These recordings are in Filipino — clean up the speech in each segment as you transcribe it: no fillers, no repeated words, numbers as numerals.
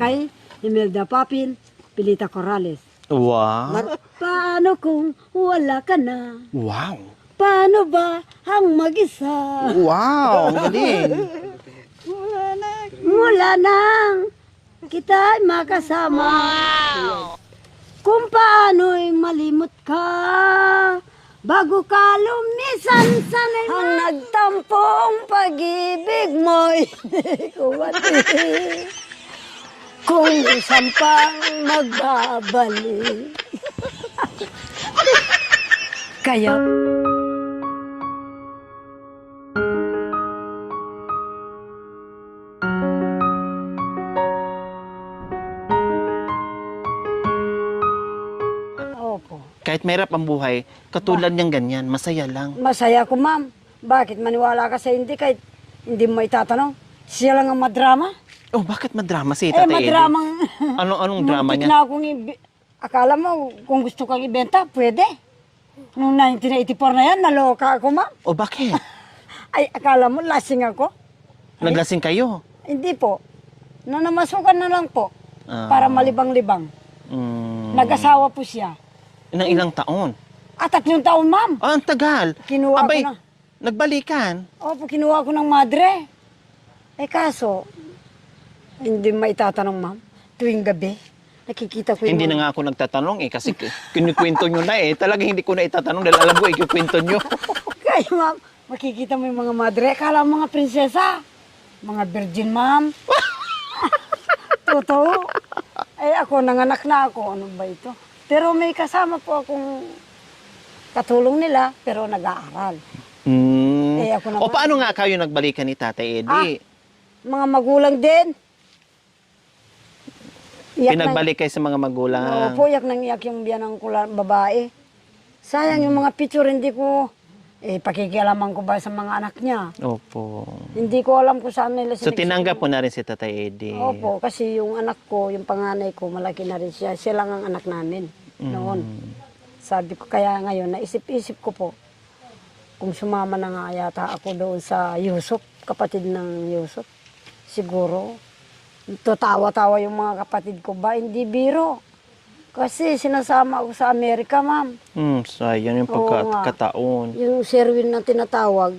kay Imelda Papin, Pilita Corrales. Wow. Paano kung wala ka na? Wow. Paano ba ang mag-isa? Wow, ang galing. Mula nang kita ay makasama. Kung paano'y malimot ka, bago ka lumisan sanay ang nagtampong pag-ibig mo'y hindi ko mati. Kung isang pang magbabalik. Kaya opo. Kahit mahirap ang buhay, katulad niyang ganyan, masaya lang. Masaya ko, ma'am. Bakit maniwala ka sa hindi kahit hindi mo itatanong? Siya lang ang madrama. Oh, bakit madrama si Tatay Eddie? Madramang... Anong drama muntik niya? na akong akala mo, kung gusto kang ibenta, pwede. Noong 1984 na yan, naloka ako, ma'am. Oh, bakit? Ay, akala mo, lasing ako. Naglasing kayo? Hindi po. Namasukan na lang po. Ah. Para malibang-libang. Mm, Nag-asawa po siya. ng ilang taon? At 3 taon, ma'am. Oh, ang tagal. Kinuha Abay, ko na. nagbalikan. Opo, kinuha ko ng madre. Eh kaso, hindi maitatanong, ma'am. Tuwing gabi, nakikita ko yung... Hindi na nga ako nagtatanong eh, kasi kinikwento nyo na eh. Talagang hindi ko na itatanong dahil alam ko ikikwento nyo. Kaya, ma'am, makikita mo yung mga madre. Akala mo mga prinsesa. Mga virgin, ma'am. Totoo. Eh ako, nanganak na ako. Ano ba ito? Pero may kasama po akong katulong nila, pero nag-aaral. Hmm. Eh, ako naman. O paano nga kayo nagbalikan ni Tatay Eddie? Mga magulang din. Pinagbalik kayo sa mga magulang? Opo, iyak nang iyak yung biyanang ko babae. Sayang yung mga picture, hindi ko... pakikialaman ko ba sa mga anak niya? Opo. Hindi ko alam kung saan nila So tinanggap mo na rin si Tatay Eddie? Opo, kasi yung anak ko, yung panganay ko, malaki na rin siya. Siya lang ang anak namin noon. Sabi ko, kaya ngayon, naisip-isip ko po, kung sumama na nga yata ako doon sa Yusuf, kapatid ng Yusuf, siguro, tatawa-tawa yung mga kapatid ko ba? Hindi biro. Kasi sinasama ako sa Amerika, ma'am. Sayang yung Oo nga. pagkataon. Yung Sherwin na tinatawag,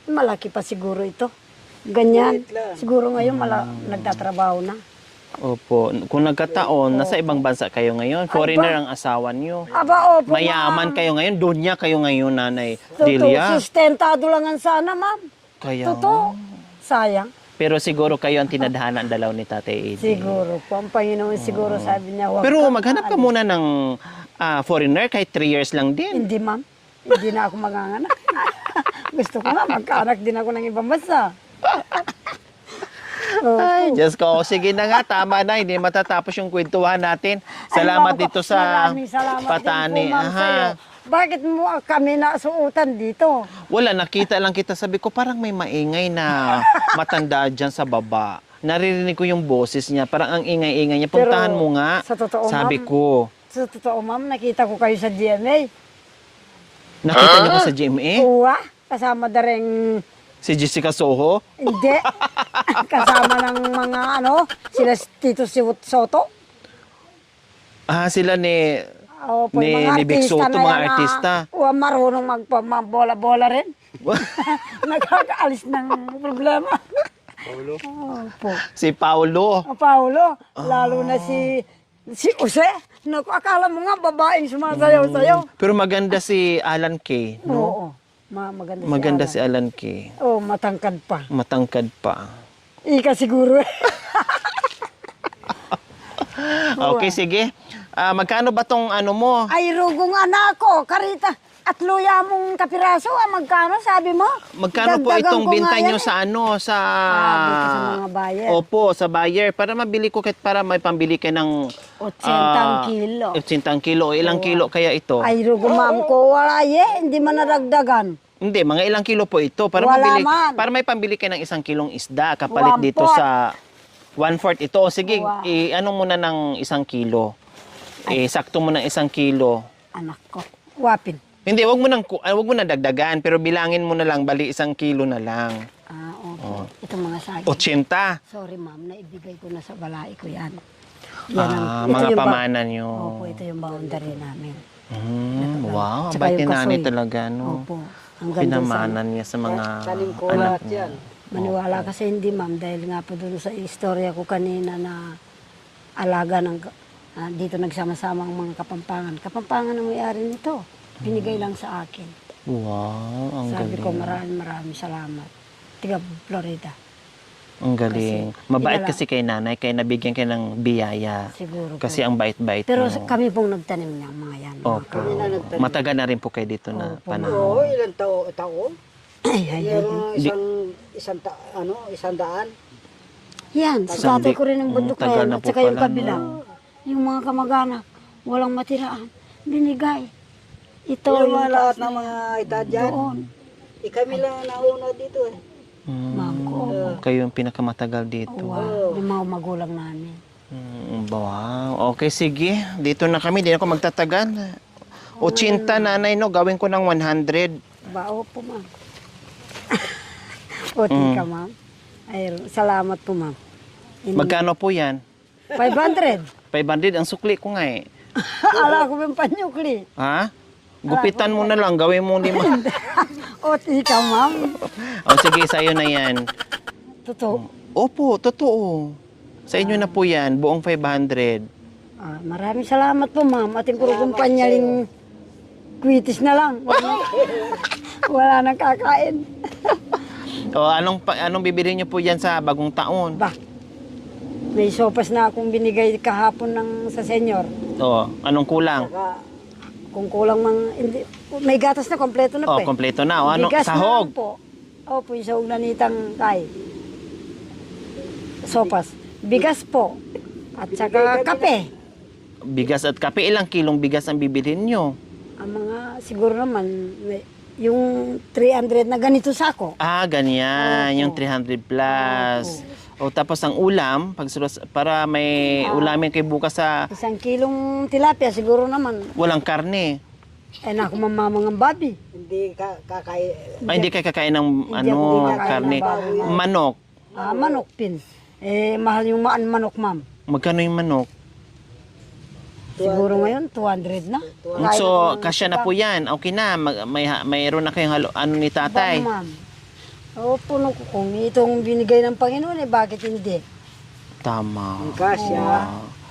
malaki pa siguro ito. Ganyan. Siguro ngayon nagtatrabaho na. Opo. Kung nagkataon, nasa ibang bansa kayo ngayon. Foreigner ang asawa niyo. Aba, opo, Mayaman ma'am. kayo ngayon. Donya kayo ngayon, Nanay Totoo, Delia. sustentado lang ang sana, ma'am. Kaya, Totoo. Sayang. pero siguro kayo ang tinadhana dalaw ni Tatay Eddie. Siguro po. Ang Panginoon siguro sabi niya, wag Pero ka maghanap ka muna ng foreigner kahit 3 years lang din. Hindi, ma'am. Hindi na ako manganganak. Gusto ko nga, magkaanak din ako ng ibang bansa. Ay, Diyos ko. O, sige na nga, tama na. Hindi matatapos yung kwentuhan natin. Salamat Ay, dito sa maraming salamat Patani. din po, ma'am, sa'yo. Bakit mo kami nasuutan dito? Wala, nakita lang kita. Sabi ko, parang may maingay na matanda dyan sa baba. Naririnig ko yung boses niya. Parang ang ingay-ingay niya. Puntahan Pero, mo nga. sa totoo, Sabi ma'am. ko. Sa totoo, ma'am, nakita ko kayo sa GMA. Nakita niyo ko sa GMA? Uwa, kasama na rin, Si Jessica Soho? hindi, kasama ng mga sila Tito Soto. Sila ni... Opo, Ni- mga ni Vic artista Soto, na mga yan, artista. Marunong magbola-bola rin. Nakakaalis ng problema. Paulo? Opo. Si Paulo. Paulo, lalo na si Jose. Naku, akala mo nga babaeng sumasayaw-sayaw. Pero maganda si Alan Kay, no? Oo, maganda, Maganda si si Alan Kay. Alan. Oh, matangkad pa. Matangkad pa. Ika siguro. Okay, sige. Magkano ba tong ano mo? Ay, rugong anak ko, karita. At luya mong kapiraso, magkano sabi mo? Magkano po Dagdagan itong ko binta nga nyo yan, sa ano? Sa... dito sa mga buyer. Opo, sa buyer. Para mabili ko kahit para may pambili kayo ng... 80 kilo. 80 kilo. Ilang kilo kaya ito? Ay, rugong ma'am ko, wala hindi man naragdagan. Hindi, mga ilang kilo po ito. Para Wala mabili, man. para may pambili kayo ng 1 kilong isda. Kapalit dito 1/4. sa 1/4 ito. O sige, Wow. ano muna ng 1 kilo. Sakto mo ng 1 kilo. Anak ko, wapin. Hindi, wag mo nang dagdagan, pero bilangin mo na lang, bali 1 kilo na lang. Opo. Itong mga saging. 80. Sorry ma'am, naibigay ko na sa balai ko yan. Mga pamana nyo. Opo, ito yung boundary namin. Wow, Tsaka bait ni yung nanay kasoy. talaga, no? Opo. Ang ganda Pinamanan niya sa mga Tanim ko anak lahat niya. yan. Maniwala kasi hindi ma'am, dahil nga po doon sa istorya ko kanina na alaga ng dito nagsama-sama ang mga Kapampangan. Kapampangan ang may-ari nito. Binigay lang sa akin. Wow, ang Sabi galing. ko maraming salamat. Tiga Florida. Ang galing. Mabait dinala- kasi kay nanay, kaya nabigyan kayo ng biyaya. Siguro po. Kasi ang bait-bait Pero mo. kami pong nagtanim niya mga yan. mga Opo. Matagal na rin po kayo dito na Opo, panahon. Oo, ilang taon? Ay. Meron isang daan. Yan, sa tatay ko rin ang bundok na tagal yan. na At po saka yung pala, kabila. Yung mga kamag-anak, walang matiraan. Binigay. Ito Yung yung mga lahat taas ng na mga edad dyan. doon. Kami lang nauna dito eh. Ma'am ko. Kayo yung pinakamatagal dito. Wow. Yung mga magulang namin. Wow. Okay, sige. Dito na kami. Di na ako magtatagal. 80 nanay, no? Gawin ko ng 100. Bao po, ma'am. Puti ka, ma'am. Ay, salamat po, ma'am. Magkano po yan? 500. 500 ang sukli ko nga eh. Ala ko yung panyukli. Ha? Gupitan mo na lang. Gawin mo 5. Puti ka, ma'am. O sige, sa'yo na yan. Totoo. Opo, totoo. Sa inyo na po yan. Buong 500. Maraming salamat po, ma'am. Ating puro kumpanyaling kwitis na lang. Wala nang kakain. O anong bibili niyo po yan sa bagong taon? Ba, may sopas na akong binigay kahapon sa senyor. O, anong kulang? Kung kulang hindi, may gatas na, kompleto na O, po eh. kompleto na. O, ano? Bigas na Sahog? lang po. Opo, yung sahog na nitang kay. Sopas. Bigas po. At saka kape. Bigas at kape. Ilang kilong bigas ang bibilhin nyo? Ang mga, siguro naman, yung 300 na ganito sako. Ganyan. Opo. Yung 300 plus. O, tapos ang ulam, para may ulamin kayo bukas sa 1 kilong tilapia, siguro naman. walang karne. Ay, naku, mamamangang babi. Hindi kakain. Ay, hindi kayo kakain ng Hindi ako kakain karne. ng baboy. Manok. Manok pin. Mahal yung manok, ma'am. Magkano yung manok? Siguro ngayon, 200 na. So, kasya na po yan. Okay na. Mayroon na kayong ano ni tatay. Ma'am. Puno ko. Kung itong binigay ng Panginoon, bakit hindi? Tama. Yung kasya.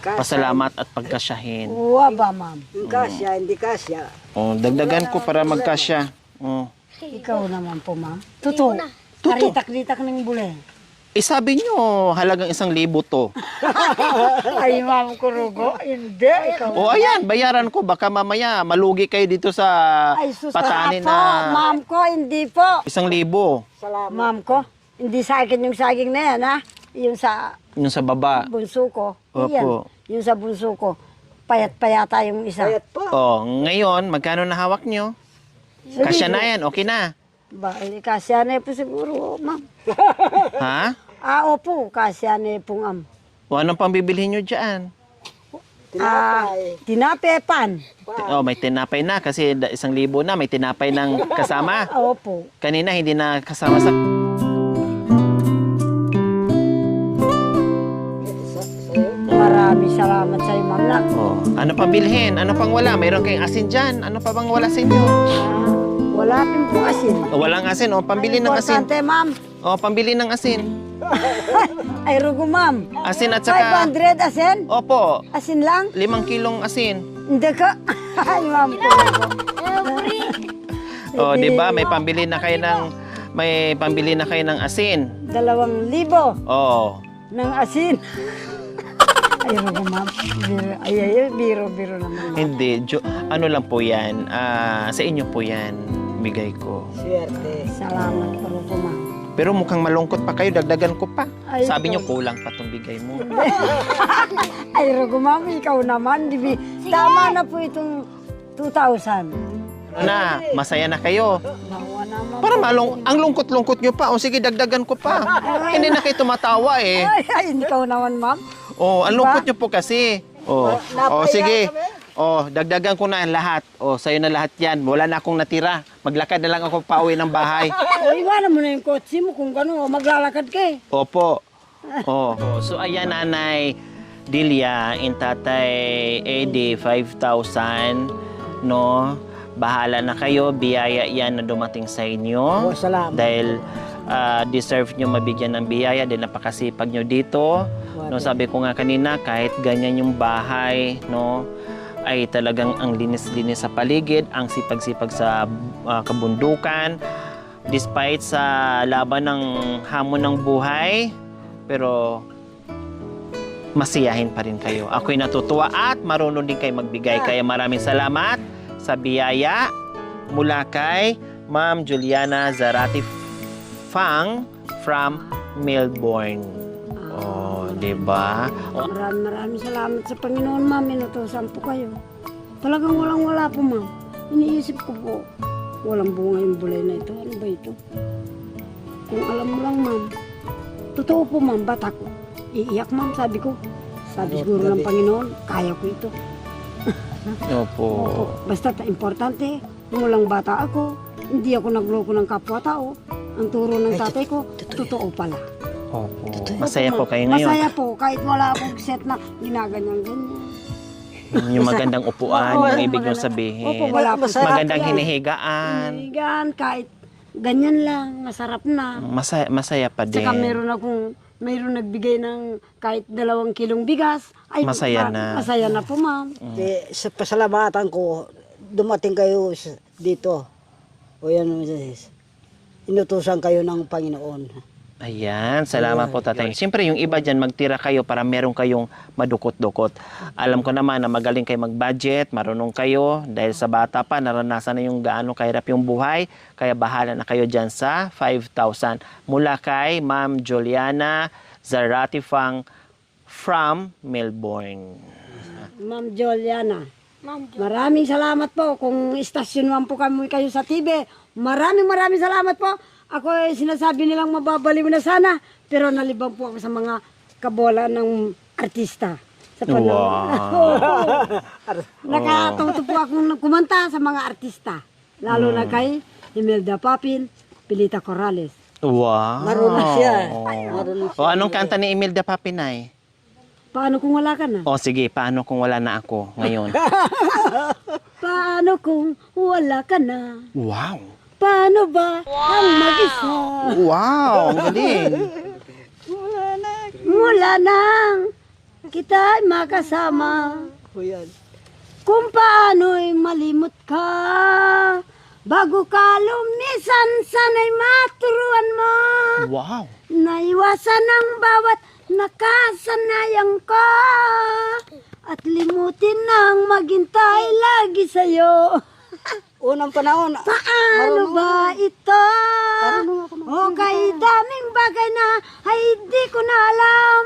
Pasalamat at pagkasyahin. Uwa ba, ma'am? Yung kasya, hindi kasya. O, dagdagan ko para magkasya. O. Ikaw naman po, ma'am. Totoo. Karitak-ritak ng bule. Sabi nyo, halagang 1,000 to. Ay, ma'am Kurugo. Hindi. Ikaw. O, ayan, bayaran ko. Baka mamaya malugi kayo dito sa Ay, sus. patanin po, na ma'am ko, hindi po. 1,000. Salamat. Ma'am ko, hindi sa akin yung saging na yan, ha? Yung sa Yung sa baba. bunso ko. Opo. Yan. Yung sa bunso ko. Payat-payata yung isa. Bayat pa. O, ngayon, magkano na hawak nyo? Kasya na yan, okay na. Ba, kasya na po siguro, ma'am. Ha? Opo, kasya na po, ma'am. O, anong pang bibilhin nyo dyan? Tinapepan. O, may tinapay na kasi 1,000 na, may tinapay ng kasama. Opo. Kanina, hindi na kasama sa... Maraming salamat sa iyo, ma'am. O, ano pang bilhin? Ano pang wala? Mayroon kayong asin dyan. Ano pa bang wala sa inyo? Wala pin po asin. O, walang asin. O, pambili ng asin. Importante, ma'am. O, pambili ng asin. Ay, rugo, ma'am. Asin at saka... 500 asin? Opo, Asin lang? 5 kilong asin. Hindi ka. Ay, ma'am ko. O, di ba? May pambili na kayo ng asin. 2,000 O, ng asin. Ay, rugo, ma'am. Biro naman. hindi. Ano lang po yan. Sa inyo po yan. Bigay ko. Swerte. Salamat po, rugo, ma'am. Pero mukhang malungkot pa kayo. Dagdagan ko pa. Ay, Sabi ikaw. nyo, kulang pa itong bigay mo. Ay, rugo, ma'am. Ikaw naman. Tama na po itong 2,000. Ano na, masaya na kayo. Bawa naman. Para ang lungkot-lungkot nyo pa. O sige, dagdagan ko pa. Hindi na kayo tumatawa eh. Ay, ikaw naman, ma'am. Oh, ang Diba? lungkot nyo po kasi. Oh, sige. Oh, dagdagan ko na lahat. Oh, sa'yo na lahat yan. Wala na akong natira. Maglakad na lang ako pauwi ng bahay. O, iwanan mo na yung kotse mo kung gano'n, maglalakad ka eh. Opo. Oh. So ayan Nanay Delia in Tatay Eddie 5,000 no. Bahala na kayo, biyaya yan na dumating sa inyo. Oh, salamat. Dahil deserve nyo mabigyan ng biyaya dahil napakasipag nyo dito. No, sabi ko nga kanina, kahit ganyan yung bahay, no, ay talagang ang linis-linis sa paligid, ang sipag-sipag sa kabundukan. Despite sa laban ng hamon ng buhay, pero masiyahin pa rin kayo. Ako'y natutuwa at marunong din kayo magbigay. Kaya maraming salamat sa biyaya mula kay Ma'am Juliana Zarate Fang from Melbourne. Oh, di ba? Maraming salamat sa Panginoon, ma'am. Inutusan po kayo. Talagang walang-wala po, ma'am. Iniisip ko po, walang bunga yung bulay na ito. Ano ba ito? Kung alam mo lang, ma'am. Totoo po, ma'am. Bata ko. Iiyak, ma'am. Sabi ko. Sabi siguro ng Panginoon, kaya ko ito. Opo. Opo. Basta importante, kung walang bata ako, hindi ako nagloko ng kapwa-tao. Ang turo ng tatay ko, totoo pala. Opo. Masaya po kayo ngayon. Masaya po, kahit wala akong set na ginaganyan-ganyan. Yung magandang upuan, Oo, yung ibig nyo maganda. sabihin. Opo, wala po. Magandang Yan. hinihigaan. Higaan, kahit ganyan lang, masarap na. Masaya pa din. Saka mayroon nagbigay ng kahit 2 kilong bigas. Ay, Masaya na. Masaya na po, ma'am. Sa pasalamatan ko, dumating kayo dito. O yan, inutusan kayo ng Panginoon. Ayan, salamat po tatay. Siyempre yung iba dyan, magtira kayo para meron kayong madukot-dukot. Alam ko naman na magaling kayo mag-budget, marunong kayo. Dahil sa bata pa, naranasan na yung gaano kahirap yung buhay. Kaya bahala na kayo dyan sa 5,000. Mula kay Ma'am Juliana Zarate Fang from Melbourne. Ma'am Juliana. Maraming salamat po kung istasyonuan po kami kayo sa TV. Maraming salamat po. Ako ay sinasabi nilang mababaliw na sana, pero nalibang po ako sa mga kabola ng artista. Sa Wow. Nakatuto po akong kumanta sa mga artista. Lalo na kay Imelda Papin, Pilita Corrales. Wow. Marunong siya. Oh. Marunong O anong kanta ni Imelda Papinay? Paano kung wala ka na? O sige, paano kung wala na ako ngayon? Paano kung wala ka na? Wow. Paano ba ang mag-isa? Wow, ang galing. Mula nang kita makasama. O yan. Kung paano'y malimot ka, bago ka lumisan, sana'y maturuan mo. Wow. Naiwasan ang bawat nakasanayan ka, at limutin ang maghintay lagi sa'yo. Unang panahon, Paano ba ito? O kay daming bagay na ay di ko na alam.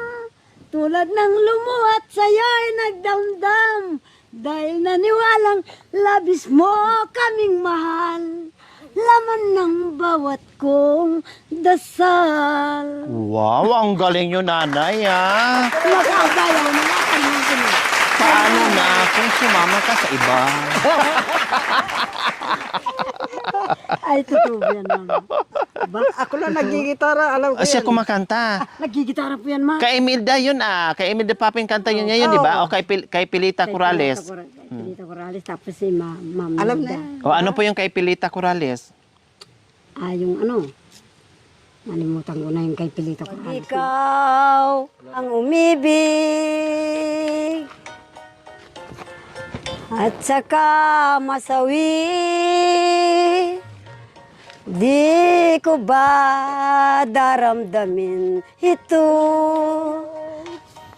Tulad ng lumuhat sa'yo'y nagdamdam. Dahil naniwalang labis mo kaming mahal. Laman ng bawat kong dasal. Wow, ang galing nyo nanay ah. Makabayaw na ang Paano na kung sumama ka sa iba? Ay, totoo yan, mama. Diba? ako lang nagigitara, alam ko Siya yan. kumakanta. Nagigitara po yan, ma. Kay Imelda yun ah. Kay Imelda Papin kanta yun ngayon, di ba? O kay Pilita Corrales. Pilita Corrales, tapos si Ma'am Alam Nilda. na. O ano po yung kay Pilita Corales? Yung ano, nalimutan ko na yung kay Pilita Corrales. Ikaw ang umibig at saka masawi, di ko ba daramdamin ito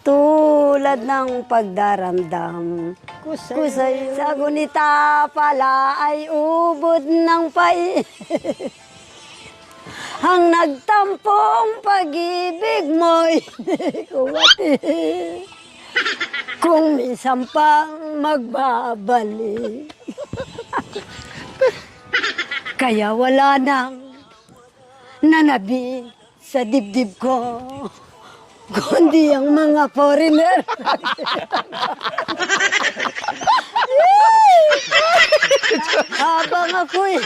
tulad ng pagdaramdam ko sa'yo. Sa gunita pala ay ubod ng pai. Ang nagtampong pag-ibig mo'y di ko mati. Kung minsan pang magbabalik. Kaya wala nang nanabi sa dibdib ko, kundi ang mga foreigner. Habang ako'y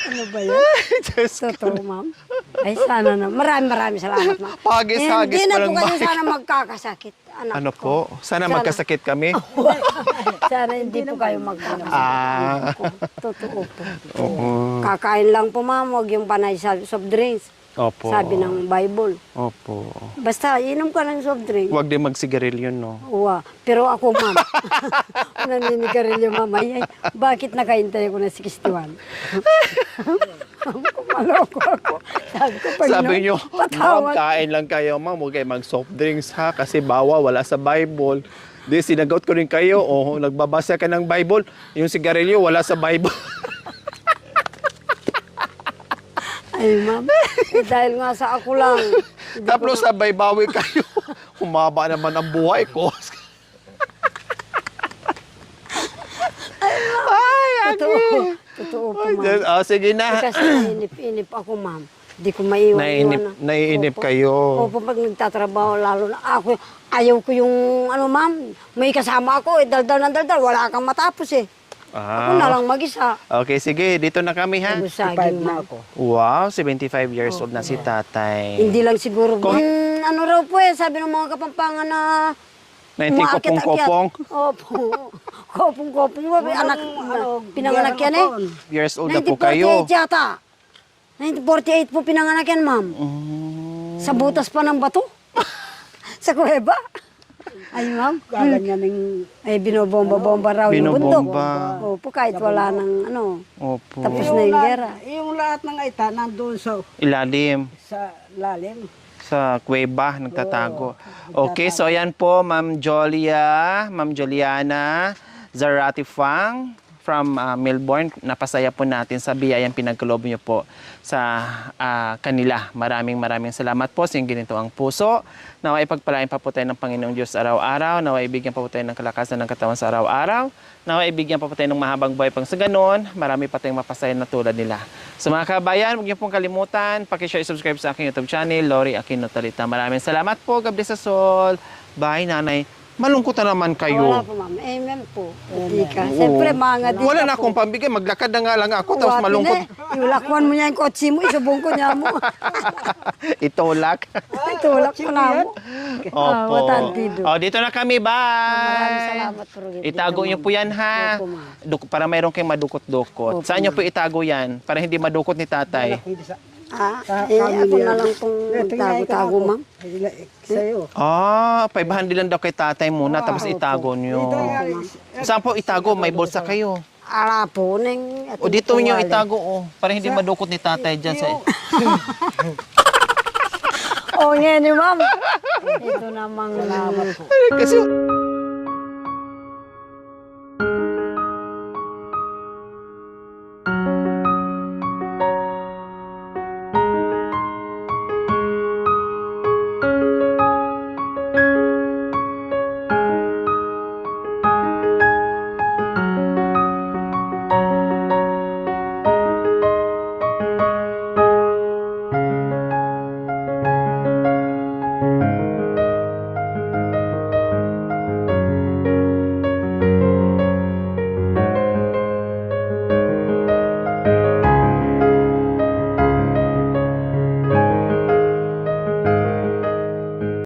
Ano ba yan? Totoo, ma'am. Ay, sana na. Maraming salamat, ma'am. Hagis-hagis Hindi na pa po ng kayo bahay. sana magkakasakit, anak Ano ko. po? Sana magkasakit kami. Sana hindi po kayo magkakasakit. Ah. anak ko. Totoo po. Oo. Kakain lang po, ma'am. Huwag yung panay sa soft drinks. Opo. Sabi ng Bible. Opo. Basta, inom ka ng soft drink. Huwag din magsigarilyo, no? Uwa. Pero ako, ma'am, naninigarilyo, ma'am. Ay, bakit nakaintay ako na 61? Maloko ako. Sabi ko, Panginoon, Sabi nyo, ma'am, patawad. kain lang kayo, ma'am. Huwag kayo mag-soft drinks, ha? Kasi bawa, wala sa Bible. Di, sinagot ko rin kayo. Oh, nagbabasa ka ng Bible. Yung sigarilyo, wala sa Bible. Ay, ma'am. Dahil nga sa ako lang. Tapos sabay bawi kayo. Humaba naman ang buhay ko. Ay, Totoo. Totoo po, ma'am. Oh, sige na. Kasi naiinip ako, ma'am. Di ko maiwan. Naiinip Opo. kayo. Opo, pag nagtatrabaho, lalo na ako, ayaw ko yung, ma'am, may kasama ako, daldal ng daldal, wala kang matapos eh. Ako na lang mag-isa. Okay, sige. Dito na kami, ha? Saging, na ma'am. ako. Wow, 75 years old na si tatay. Hindi lang siguro. Ano raw po eh, sabi ng mga kapampangan na Nainti kopong-kopong. Opo. Kopong-kopong. Anak, pinanganak yan eh. Years old na po kayo. 1948 yata. 1948 po pinanganak yan, ma'am. Sa butas pa ng bato. Sa kuweba. Ay, ma'am. Gaganyaning Ay, binobomba-bomba raw yung bundok. Binobomba. Opo, kahit wala ng Opo. tapos na yung gera. yung lahat ng aita nandoon Ilalim. sa lalim. Sa kuweba, nagtatago. Okay, so ayan po, Ma'am Juliana Zarate Fang from Melbourne. Napasaya po natin sa biyayang pinagkaloob niyo po sa kanila. Maraming salamat po. Singgin nito ang puso. Naway pagpalain pa po tayo ng Panginoong Diyos araw-araw. Naway ibigyan pa po tayo ng kalakasan ng katawan sa araw-araw. Naway ibigyan pa po tayo ng mahabang buhay pang sa ganon. Marami pa tayong mapasaya na tulad nila. So mga kabayan, huwag niyo pong kalimutan. Paki-share, subscribe sa aking YouTube channel, Lori Aquino Talita. Maraming salamat po. God bless us all. Bye, nanay. Malungkot na naman kayo. Wala po, ma'am. Amen po. Di ka. Siyempre, mga di Wala ka na po. akong pambigay. Maglakad na nga lang ako. Tapos malungkot. Iulakwan mo niya yung kotse mo, isubong ko niya mo. Itulak. Itulak ko na mo. Opo. Watantido. Oh, dito na kami. Bye. Maraming salamat po. Itago niyo po yan, ha? Opo, ma'am. Para mayroon kayong madukot-dukot. Opo, Saan niyo po itago yan? Para hindi madukot ni tatay. Ako na lang pong tago-tago, ma'am. Sa'yo. 500 lang daw kay tatay muna, tapos itago niyo. Saan po itago? May bulsa kayo. Ala po, neng. O dito niyo itago, para hindi madukot ni tatay dyan. O, ngayon, ma'am. Ito namang salamat po. Kasi